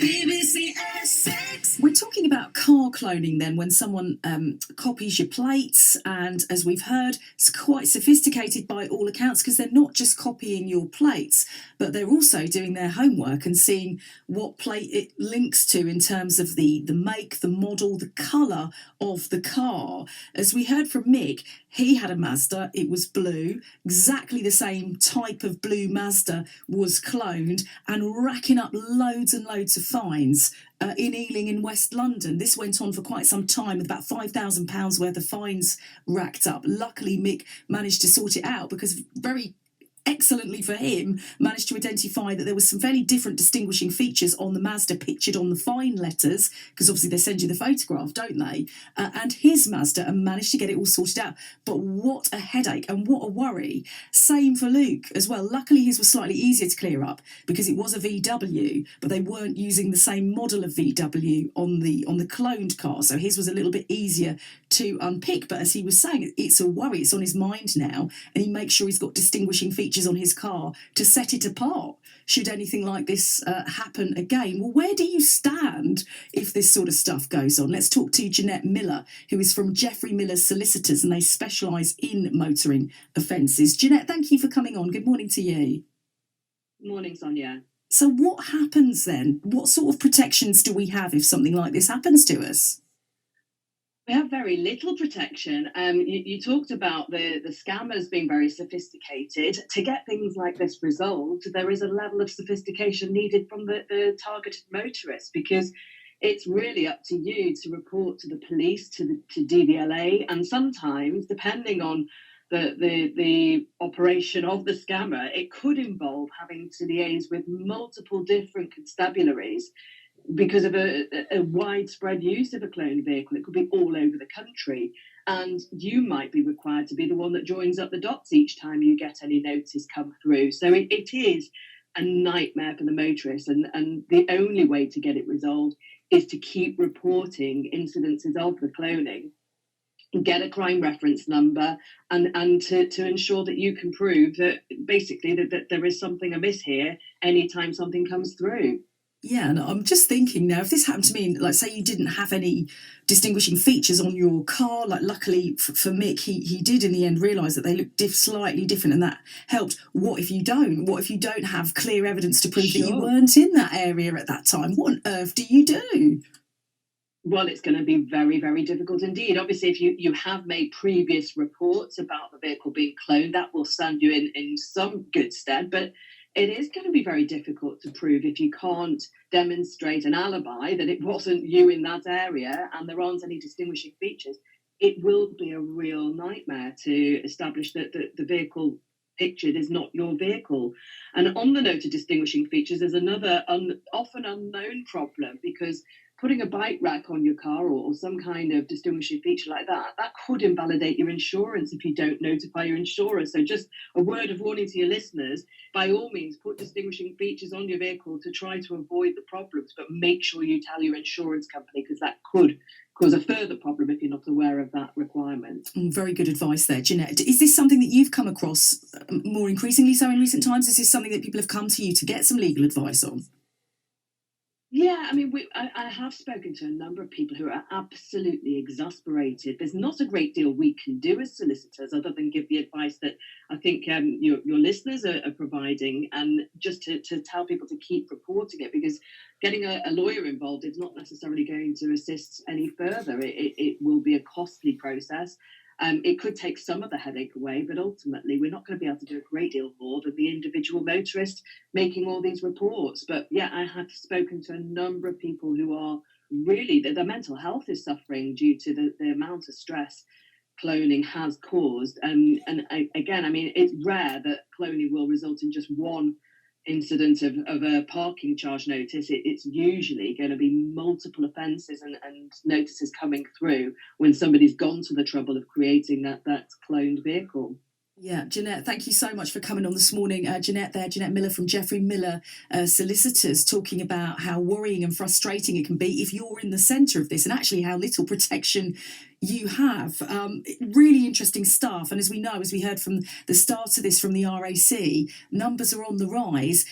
BBC Essex. We're talking about car cloning then, when someone copies your plates, and as we've heard, it's quite sophisticated by all accounts, because they're not just copying your plates, but they're also doing their homework and seeing what plate it links to in terms of the make, the model, the colour of the car. As we heard from Mick, he had a Mazda, it was blue, exactly the same type of blue Mazda was cloned, and racking up loads and loads of fines in Ealing in West London. This went on for quite some time, with about £5,000 worth of fines racked up. Luckily, Mick managed to sort it out, because very excellently for him, managed to identify that there was some fairly different distinguishing features on the Mazda pictured on the fine letters, because obviously they send you the photograph, don't they? And his Mazda, and managed to get it all sorted out. But what a headache and what a worry. Same for Luke as well. Luckily his was slightly easier to clear up, because it was a VW, but they weren't using the same model of VW on the cloned car, so his was a little bit easier to unpick. But as he was saying, it's a worry, it's on his mind now, and he makes sure he's got distinguishing features on his car to set it apart should anything like this happen again. Well, where do you stand if this sort of stuff goes on? Let's talk to Jeanette Miller, who is from Geoffrey Miller's Solicitors, and they specialise in motoring offences. Jeanette, thank you for coming on. Good morning to you. Morning, Sonia. So what happens then? What sort of protections do we have if something like this happens to us? We have very little protection. You talked about the scammers being very sophisticated. To get things like this resolved, there is a level of sophistication needed from the targeted motorist, because it's really up to you to report to the police, to DVLA, and sometimes, depending on the operation of the scammer, it could involve having to liaise with multiple different constabularies, because of a widespread use of a cloned vehicle. It could be all over the country, and you might be required to be the one that joins up the dots each time you get any notice come through. So it is a nightmare for the motorists, and the only way to get it resolved is to keep reporting incidences of the cloning, get a crime reference number, and to ensure that you can prove that basically that there is something amiss here anytime something comes through. Yeah, and I'm just thinking now, if this happened to me, like say you didn't have any distinguishing features on your car, like luckily for Mick, he did in the end realise that they looked slightly different, and that helped. What if you don't? What if you don't have clear evidence to prove that you weren't in that area at that time? What on earth do you do? Well, it's going to be very, very difficult indeed. Obviously, if you have made previous reports about the vehicle being cloned, that will stand you in some good stead, but it is going to be very difficult to prove if you can't demonstrate an alibi that it wasn't you in that area and there aren't any distinguishing features. It will be a real nightmare to establish that the vehicle pictured is not your vehicle. And on the note of distinguishing features, there's another often unknown problem, because putting a bike rack on your car or some kind of distinguishing feature like that could invalidate your insurance if you don't notify your insurer. So just a word of warning to your listeners, by all means, put distinguishing features on your vehicle to try to avoid the problems, but make sure you tell your insurance company, because that could cause a further problem if you're not aware of that requirement. Very good advice there, Jeanette. Is this something that you've come across more increasingly so in recent times? Is this something that people have come to you to get some legal advice on? Yeah, I mean, I have spoken to a number of people who are absolutely exasperated. There's not a great deal we can do as solicitors other than give the advice that I think your listeners are providing, and just to tell people to keep reporting it, because getting a lawyer involved is not necessarily going to assist any further. It will be a costly process. It could take some of the headache away, but ultimately we're not going to be able to do a great deal more than the individual motorist making all these reports. But yeah, I have spoken to a number of people who are really, their mental health is suffering due to the amount of stress cloning has caused. And again, I mean, it's rare that cloning will result in just one incident of a parking charge notice. It's usually going to be multiple offences and notices coming through when somebody's gone to the trouble of creating that cloned vehicle. Yeah, Jeanette, thank you so much for coming on this morning. Jeanette Miller from Geoffrey Miller Solicitors, talking about how worrying and frustrating it can be if you're in the centre of this, and actually how little protection you have. Really interesting stuff. And as we know, as we heard from the start of this from the RAC, numbers are on the rise.